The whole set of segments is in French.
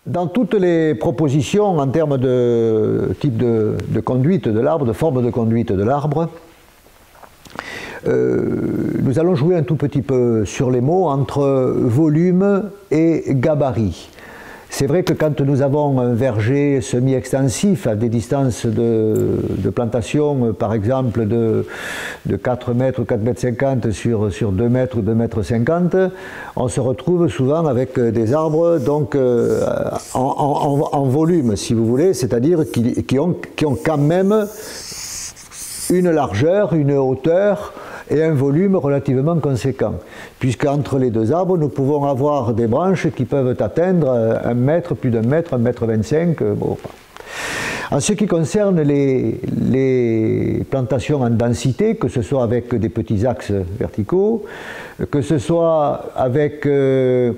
Dans toutes les propositions en termes de type de conduite de l'arbre, de forme de conduite de l'arbre, nous allons jouer un tout petit peu sur les mots entre volume et gabarit. C'est vrai que quand nous avons un verger semi-extensif à des distances de plantation, par exemple de 4 mètres ou 4 mètres 50 sur 2 mètres ou 2 mètres 50, on se retrouve souvent avec des arbres donc, en volume, si vous voulez, c'est-à-dire qui ont quand même une largeur, une hauteur et un volume relativement conséquent, puisqu'entre les deux arbres, nous pouvons avoir des branches qui peuvent atteindre 1 mètre, plus d'1 mètre, 1 mètre 25. Bon. En ce qui concerne les plantations en densité, que ce soit avec des petits axes verticaux, que ce soit avec les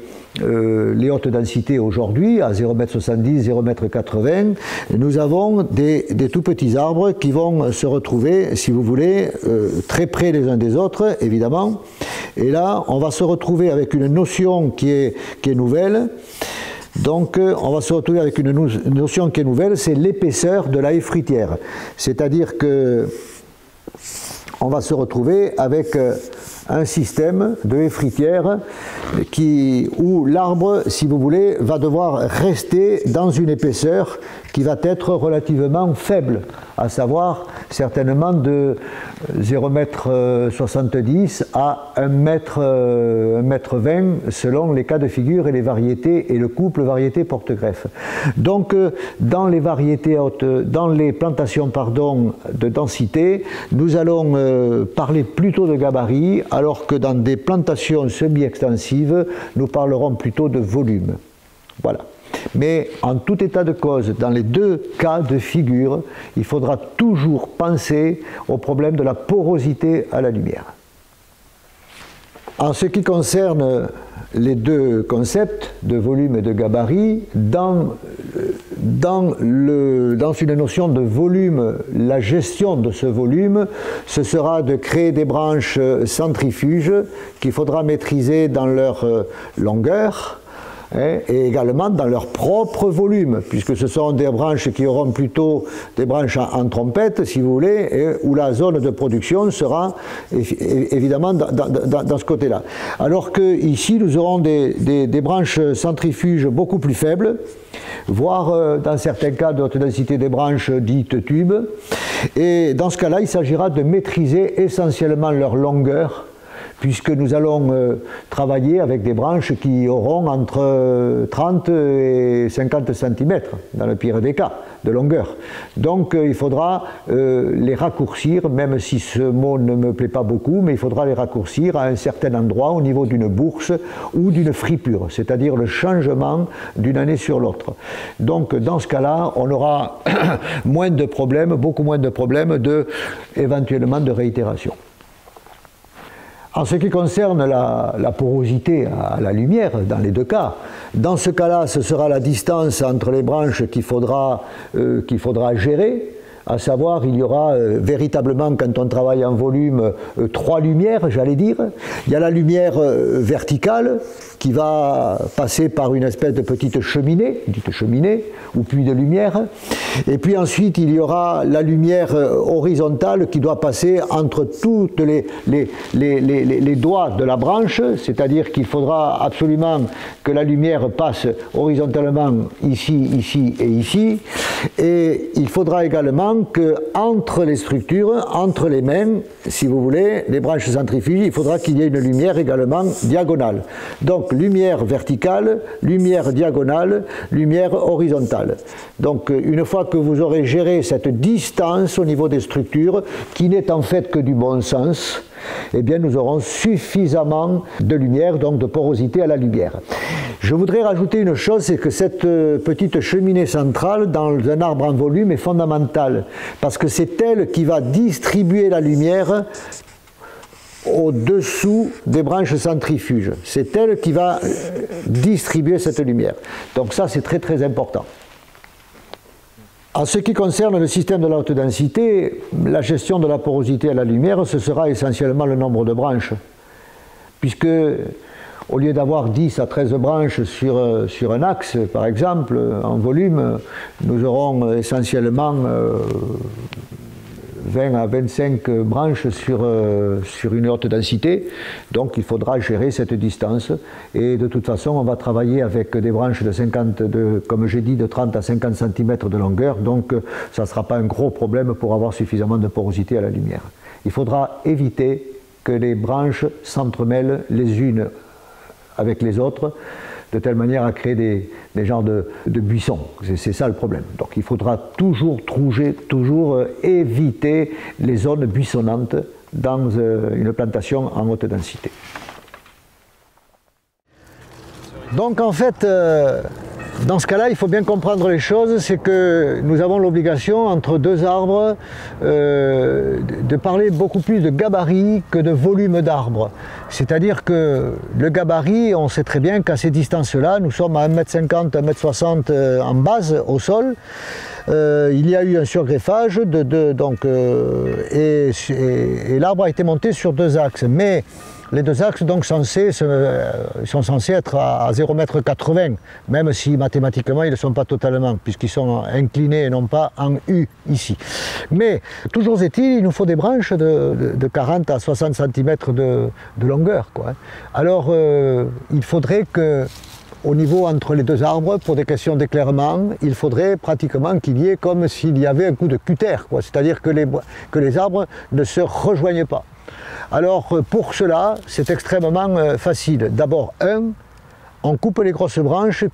hautes densités aujourd'hui, à 0,70 m, 0,80 m, nous avons des tout petits arbres qui vont se retrouver, si vous voulez, très près les uns des autres, évidemment. Et là, on va se retrouver avec une notion qui est nouvelle. Donc, on va se retrouver avec une notion qui est nouvelle, c'est l'épaisseur de la haie fruitière. C'est-à-dire que on va se retrouver avec un système de haie fruitière où l'arbre, si vous voulez, va devoir rester dans une épaisseur qui va être relativement faible, à savoir certainement de 0,70 m à 1,20 m selon les cas de figure et les variétés et le couple variété-porte-greffe. Donc dans les variétés dans les plantations de densité, nous allons parler plutôt de gabarit, alors que dans des plantations semi-extensives, nous parlerons plutôt de volume. Voilà. Mais en tout état de cause, dans les deux cas de figure, il faudra toujours penser au problème de la porosité à la lumière. En ce qui concerne les deux concepts de volume et de gabarit, dans une notion de volume, la gestion de ce volume, ce sera de créer des branches centrifuges qu'il faudra maîtriser dans leur longueur, et également dans leur propre volume, puisque ce sont des branches qui auront plutôt des branches en trompette, si vous voulez, et où la zone de production sera évidemment dans ce côté-là. Alors que ici, nous aurons des branches centrifuges beaucoup plus faibles, voire dans certains cas de haute densité des branches dites tubes, et dans ce cas-là, il s'agira de maîtriser essentiellement leur longueur, puisque nous allons travailler avec des branches qui auront entre 30 et 50 cm, dans le pire des cas, de longueur. Donc il faudra les raccourcir, même si ce mot ne me plaît pas beaucoup, mais il faudra les raccourcir à un certain endroit au niveau d'une bourse ou d'une fripure, c'est-à-dire le changement d'une année sur l'autre. Donc dans ce cas-là, on aura moins de problèmes, beaucoup moins de problèmes éventuellement de réitération. En ce qui concerne la porosité à la lumière, dans les deux cas, dans ce cas-là, ce sera la distance entre les branches qu'il faudra gérer, à savoir, il y aura véritablement, quand on travaille en volume, 3 lumières, j'allais dire. Il y a la lumière verticale, qui va passer par une espèce de petite cheminée, ou puits de lumière. Et puis ensuite, il y aura la lumière horizontale qui doit passer entre toutes les doigts de la branche, c'est-à-dire qu'il faudra absolument que la lumière passe horizontalement ici, ici et ici. Et il faudra également qu'entre les structures, entre les mains, si vous voulez, les branches centrifuges, il faudra qu'il y ait une lumière également diagonale. Donc lumière verticale, lumière diagonale, lumière horizontale. Donc une fois que vous aurez géré cette distance au niveau des structures, qui n'est en fait que du bon sens, eh bien nous aurons suffisamment de lumière, donc de porosité à la lumière. Je voudrais rajouter une chose, c'est que cette petite cheminée centrale dans un arbre en volume est fondamentale, parce que c'est elle qui va distribuer la lumière au-dessous des branches centrifuges. C'est elle qui va distribuer cette lumière. Donc ça, c'est très très important. En ce qui concerne le système de la haute densité, la gestion de la porosité à la lumière, ce sera essentiellement le nombre de branches. Puisque, au lieu d'avoir 10 à 13 branches sur un axe, par exemple, en volume, nous aurons essentiellement 20 à 25 branches sur une haute densité, donc il faudra gérer cette distance, et de toute façon on va travailler avec des branches comme j'ai dit, de 30 à 50 cm de longueur, donc ça ne sera pas un gros problème pour avoir suffisamment de porosité à la lumière. Il faudra éviter que les branches s'entremêlent les unes avec les autres, de telle manière à créer des genres de buissons. C'est ça le problème. Donc il faudra toujours éviter les zones buissonnantes dans une plantation en haute densité. Donc en fait, dans ce cas-là, il faut bien comprendre les choses, c'est que nous avons l'obligation, entre deux arbres, de parler beaucoup plus de gabarit que de volume d'arbres. C'est-à-dire que le gabarit, on sait très bien qu'à ces distances-là, nous sommes à 1,50 m, 1,60 m en base au sol. Il y a eu un surgreffage, et l'arbre a été monté sur deux axes. Mais les deux axes donc, sont censés être à 0,80 m, même si mathématiquement ils ne le sont pas totalement, puisqu'ils sont inclinés et non pas en U ici. Mais toujours est-il, il nous faut des branches de 40 à 60 cm de longueur, quoi. Alors il faudrait que, au niveau entre les deux arbres, pour des questions d'éclairement, il faudrait pratiquement qu'il y ait comme s'il y avait un coup de cutter, c'est-à-dire que les arbres ne se rejoignent pas. Alors pour cela, c'est extrêmement facile. D'abord, on coupe les grosses branches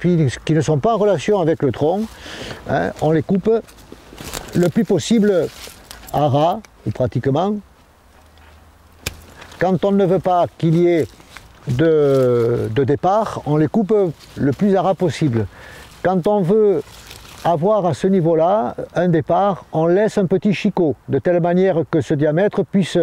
qui ne sont pas en relation avec le tronc, on les coupe le plus possible à ras, ou pratiquement. Quand on ne veut pas qu'il y ait de départ, on les coupe le plus à ras possible. Quand on veut avoir à ce niveau-là un départ, on laisse un petit chicot, de telle manière que ce diamètre puisse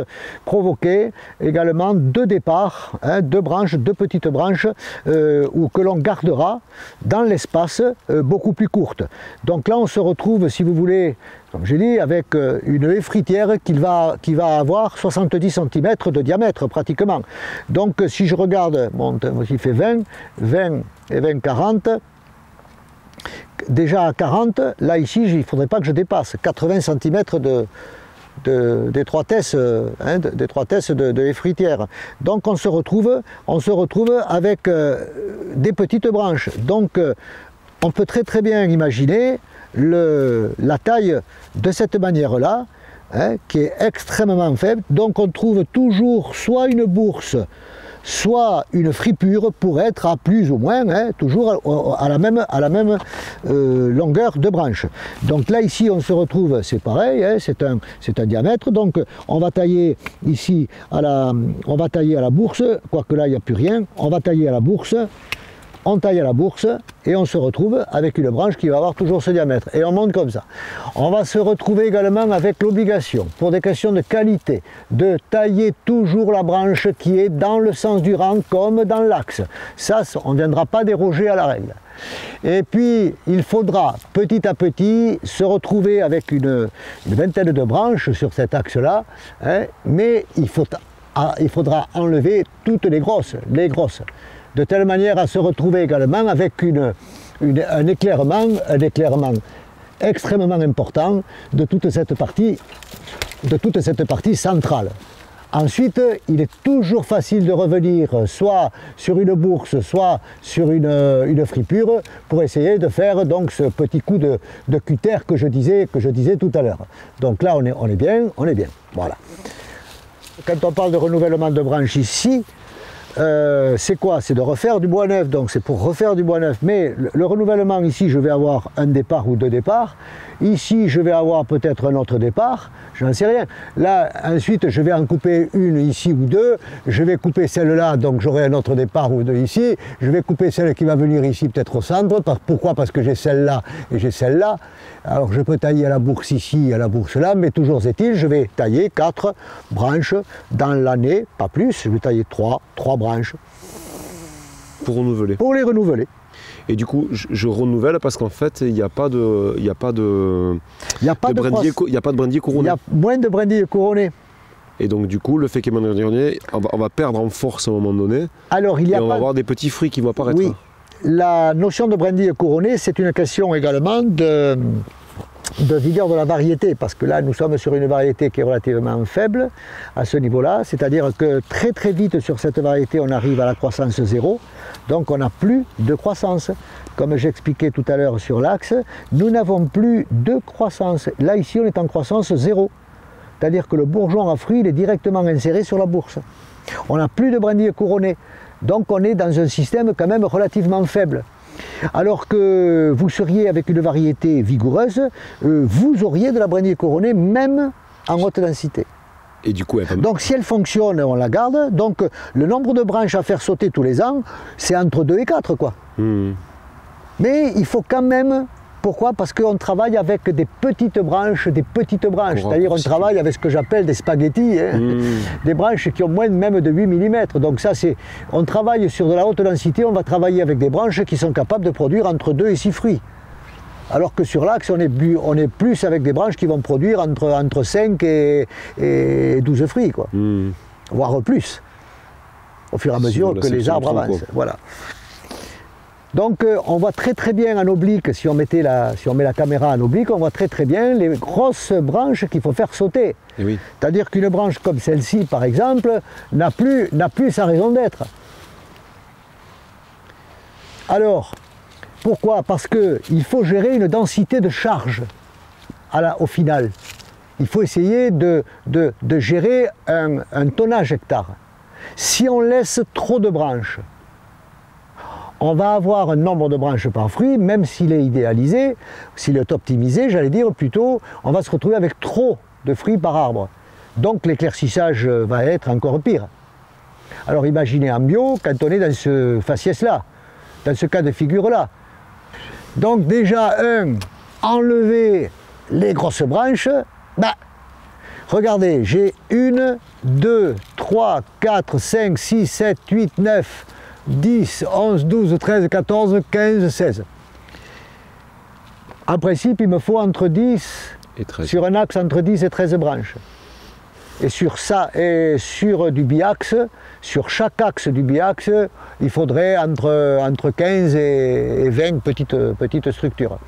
provoquer également deux départs, deux petites branches, que l'on gardera dans l'espace beaucoup plus courte. Donc là on se retrouve, si vous voulez, comme j'ai dit, avec une haie fruitière qui va avoir 70 cm de diamètre pratiquement. Donc si je regarde, bon, il fait 20 et 20, 40, déjà à 40, là ici il ne faudrait pas que je dépasse 80 cm d'étroitesse de haie fruitière. Donc on se retrouve avec des petites branches. Donc on peut très bien imaginer la taille de cette manière-là, qui est extrêmement faible. Donc on trouve toujours soit une bourse, soit une fripure pour être à plus ou moins, toujours à la même longueur de branche. Donc là ici on se retrouve, c'est pareil, c'est un diamètre, donc on va tailler ici à la bourse, quoique là il n'y a plus rien, on va tailler à la bourse, on taille à la bourse et on se retrouve avec une branche qui va avoir toujours ce diamètre, et on monte comme ça. On va se retrouver également avec l'obligation, pour des questions de qualité, de tailler toujours la branche qui est dans le sens du rang comme dans l'axe. Ça, on ne viendra pas déroger à la règle. Et puis il faudra petit à petit se retrouver avec une vingtaine de branches sur cet axe-là, mais il faudra enlever toutes les grosses, de telle manière à se retrouver également avec un éclairement extrêmement important de toute cette partie centrale. Ensuite, il est toujours facile de revenir soit sur une bourse, soit sur une fripure pour essayer de faire donc ce petit coup de cutter que je disais tout à l'heure. Donc là, on est bien. Voilà. Quand on parle de renouvellement de branches ici, c'est quoi? C'est de refaire du bois neuf, donc c'est pour refaire du bois neuf. Mais le renouvellement ici, je vais avoir un départ ou deux départs. Ici, je vais avoir peut-être un autre départ, je n'en sais rien. Là, ensuite, je vais en couper une ici ou deux. Je vais couper celle-là, donc j'aurai un autre départ ou deux ici. Je vais couper celle qui va venir ici, peut-être au centre. Pourquoi? Parce que j'ai celle-là et j'ai celle-là. Alors, je peux tailler à la bourse ici, à la bourse là, mais toujours est-il, je vais tailler 4 branches dans l'année, pas plus. Je vais tailler 3 branches. Pour renouveler. Pour les renouveler. Et du coup, je renouvelle parce qu'en fait, il n'y a pas de brindillier couronné. Il y a moins de brindilles couronnées. Et donc du coup, le fait qu'il y ait moins de brindilliers, on va perdre en force à un moment donné. Alors, on va avoir des petits fruits qui vont apparaître. Oui. La notion de brindille couronnée, c'est une question également de vigueur de la variété, parce que là, nous sommes sur une variété qui est relativement faible à ce niveau-là, c'est-à-dire que très très vite sur cette variété, on arrive à la croissance zéro, donc on n'a plus de croissance. Comme j'expliquais tout à l'heure sur l'axe, nous n'avons plus de croissance. Là, ici, on est en croissance zéro, c'est-à-dire que le bourgeon à fruits, il est directement inséré sur la bourse. On n'a plus de brindille couronnée, donc on est dans un système quand même relativement faible. Alors que vous seriez avec une variété vigoureuse, vous auriez de la brindille couronnée même en haute densité. Et du coup, donc si elle fonctionne, on la garde. Donc le nombre de branches à faire sauter tous les ans, c'est entre 2 et 4 quoi. Mais il faut quand même... Pourquoi? Parce qu'on travaille avec des petites branches, c'est-à-dire on travaille avec ce que j'appelle des spaghettis, hein, des branches qui ont moins même de 8 mm. Donc ça c'est, on travaille sur de la haute densité, on va travailler avec des branches qui sont capables de produire entre 2 et 6 fruits. Alors que sur l'axe, on est plus avec des branches qui vont produire entre 5 et 12 fruits, quoi. Voire plus, au fur et à mesure que les arbres avancent. Voilà. Donc on voit très très bien en oblique, si on met la caméra en oblique, on voit très très bien les grosses branches qu'il faut faire sauter. Oui. C'est-à-dire qu'une branche comme celle-ci par exemple n'a plus sa raison d'être. Alors, pourquoi? Parce qu'il faut gérer une densité de charge au final. Il faut essayer de gérer un tonnage hectare. Si on laisse trop de branches, on va avoir un nombre de branches par fruit, même s'il est idéalisé, s'il est optimisé, j'allais dire plutôt, on va se retrouver avec trop de fruits par arbre. Donc l'éclaircissage va être encore pire. Alors imaginez en bio, quand on est dans ce faciès-là, dans ce cas de figure-là. Donc déjà, enlever les grosses branches, regardez, j'ai 1, 2, 3, 4, 5, 6, 7, 8, 9, 10, 11, 12, 13, 14, 15, 16. En principe, il me faut entre 10, et 13. Sur un axe entre 10 et 13 branches. Et sur ça, et sur du biaxe, sur chaque axe du biaxe, il faudrait entre 15 et 20 petites structures.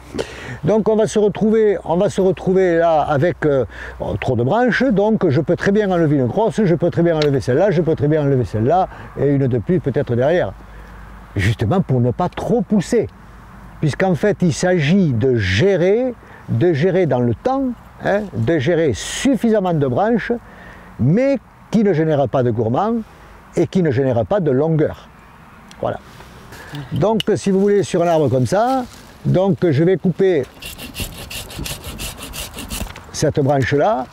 Donc on va se retrouver là avec trop de branches, donc je peux très bien enlever une grosse, je peux très bien enlever celle-là, je peux très bien enlever celle-là, et une de plus peut-être derrière. Justement pour ne pas trop pousser, puisqu'en fait il s'agit de gérer dans le temps, hein, de gérer suffisamment de branches, mais qui ne génère pas de gourmand et qui ne génère pas de longueur. Voilà. Donc si vous voulez sur un arbre comme ça, donc je vais couper cette branche-là,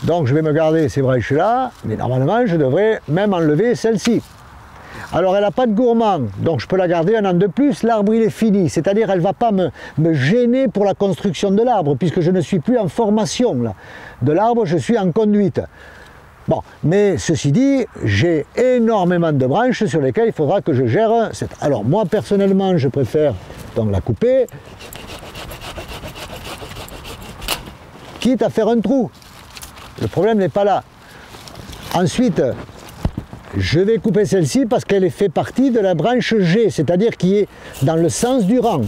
donc je vais me garder ces branches-là, mais normalement je devrais même enlever celle-ci. Alors elle n'a pas de gourmand, donc je peux la garder un an de plus, l'arbre il est fini, c'est-à-dire elle ne va pas me gêner pour la construction de l'arbre, puisque je ne suis plus en formation là. De l'arbre, je suis en conduite. Bon, mais ceci dit, j'ai énormément de branches sur lesquelles il faudra que je gère. Alors moi personnellement, je préfère donc la couper, quitte à faire un trou. Le problème n'est pas là. Ensuite, je vais couper celle-ci parce qu'elle fait partie de la branche G, c'est-à-dire qui est dans le sens du rang.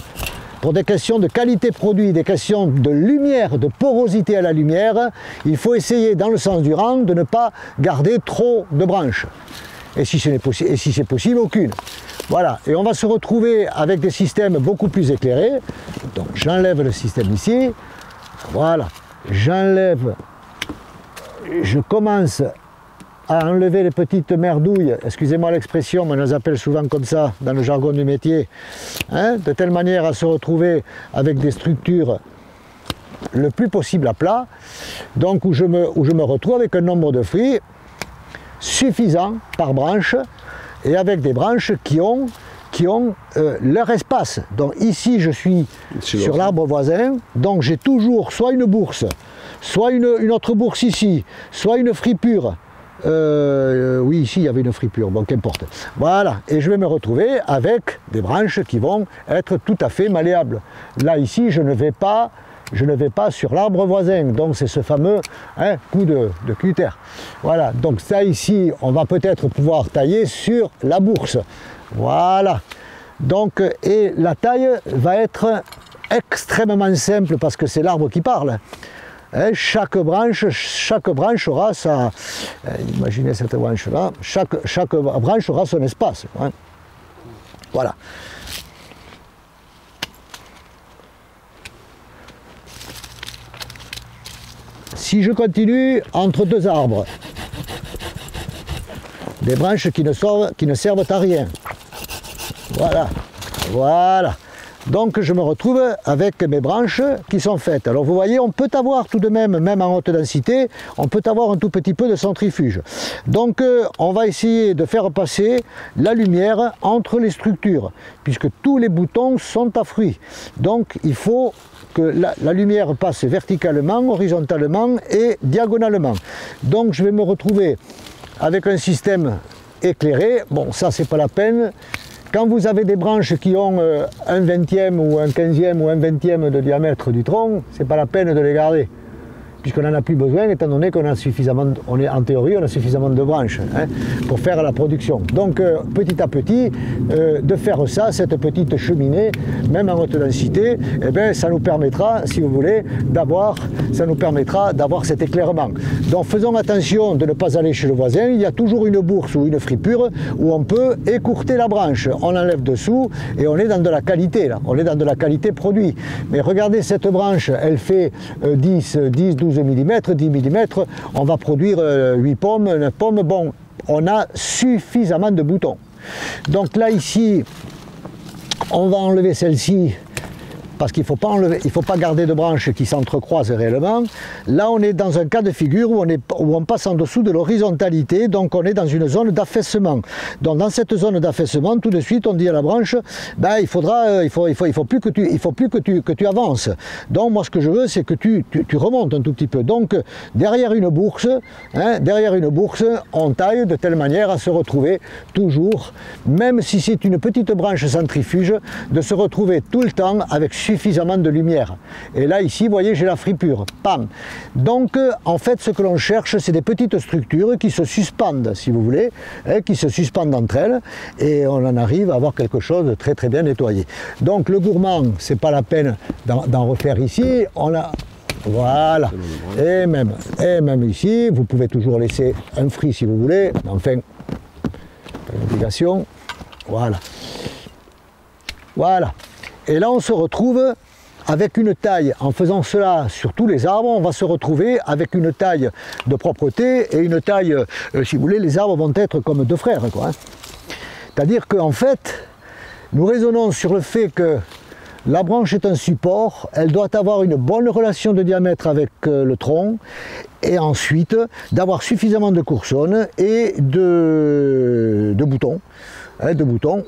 Pour des questions de qualité produit, des questions de lumière, de porosité à la lumière, il faut essayer dans le sens du rang de ne pas garder trop de branches. Et si c'est possible, aucune. Voilà, et on va se retrouver avec des systèmes beaucoup plus éclairés. Donc j'enlève le système ici, voilà, j'enlève, je commence à enlever les petites merdouilles, excusez-moi l'expression, mais on les appelle souvent comme ça dans le jargon du métier, hein, de telle manière à se retrouver avec des structures le plus possible à plat, donc où je me retrouve avec un nombre de fruits suffisant par branche, et avec des branches qui ont leur espace. Donc ici je suis sur l'arbre voisin, donc j'ai toujours soit une bourse, soit une autre bourse ici, soit une fripure. Oui, ici il y avait une fripure, bon qu'importe. Voilà, et je vais me retrouver avec des branches qui vont être tout à fait malléables. Là ici je ne vais pas sur l'arbre voisin, donc c'est ce fameux coup de cutter. Voilà, donc ça ici, on va peut-être pouvoir tailler sur la bourse. Voilà, donc et la taille va être extrêmement simple parce que c'est l'arbre qui parle. Chaque branche aura sa... imaginez cette branche-là, chaque branche aura son espace. Hein. Voilà. Si je continue entre deux arbres, des branches qui ne servent à rien, voilà, voilà. Donc je me retrouve avec mes branches qui sont faites. Alors vous voyez, on peut avoir tout de même en haute densité, on peut avoir un tout petit peu de centrifuge. Donc on va essayer de faire passer la lumière entre les structures, puisque tous les boutons sont à fruits. Donc il faut que la lumière passe verticalement, horizontalement et diagonalement. Donc je vais me retrouver avec un système éclairé. Bon, ça c'est pas la peine. Quand vous avez des branches qui ont un 20e ou un 15e ou un 20e de diamètre du tronc, c'est pas la peine de les garder, puisqu'on n'en a plus besoin, étant donné qu'on a suffisamment, en théorie, on a suffisamment de branches pour faire la production. Donc petit à petit, de faire ça, cette petite cheminée, même en haute densité, eh bien, ça nous permettra, si vous voulez, d'avoir cet éclairement. Donc faisons attention de ne pas aller chez le voisin, il y a toujours une bourse ou une fripure où on peut écourter la branche. On enlève dessous et on est dans de la qualité, là. On est dans de la qualité produit. Mais regardez cette branche, elle fait 10, 12 mm, 10 mm, on va produire 8 pommes, 9 pommes, bon, on a suffisamment de boutons. Donc là ici, on va enlever celle-ci, parce qu'il ne faut pas garder de branches qui s'entrecroisent réellement. Là on est dans un cas de figure où on passe en dessous de l'horizontalité, donc on est dans une zone d'affaissement. Donc dans cette zone d'affaissement, tout de suite on dit à la branche, ben, il faut plus que tu avances. Donc moi ce que je veux, c'est que tu remontes un tout petit peu. Donc derrière une bourse, on taille de telle manière à se retrouver toujours, même si c'est une petite branche centrifuge, de se retrouver tout le temps avec suffisamment de lumière. Et là ici, vous voyez, j'ai la fripure. Pam. Donc en fait, ce que l'on cherche, c'est des petites structures qui se suspendent, si vous voulez, qui se suspendent entre elles, et on en arrive à avoir quelque chose de très très bien nettoyé. Donc le gourmand, c'est pas la peine d'en refaire ici. On a voilà. Et même ici, vous pouvez toujours laisser un fruit si vous voulez. Enfin, pas une obligation. Voilà. Voilà. Et là, on se retrouve avec une taille, en faisant cela sur tous les arbres, on va se retrouver avec une taille de propreté et une taille, si vous voulez, les arbres vont être comme deux frères, quoi. C'est-à-dire qu'en fait, nous raisonnons sur le fait que la branche est un support, elle doit avoir une bonne relation de diamètre avec le tronc, et ensuite d'avoir suffisamment de coursonnes et de boutons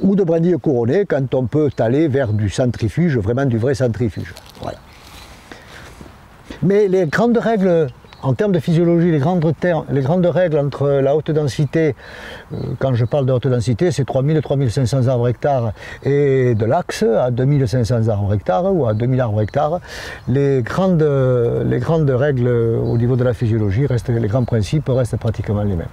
ou de brindilles couronnées quand on peut aller vers du centrifuge, vraiment du vrai centrifuge. Voilà. Mais les grandes règles, en termes de physiologie, les grandes règles entre la haute densité, quand je parle de haute densité, c'est 3000-3500 arbres hectares et de l'axe à 2500 arbres hectares ou à 2000 arbres hectares. Les grandes règles au niveau de la physiologie, les grands principes restent pratiquement les mêmes.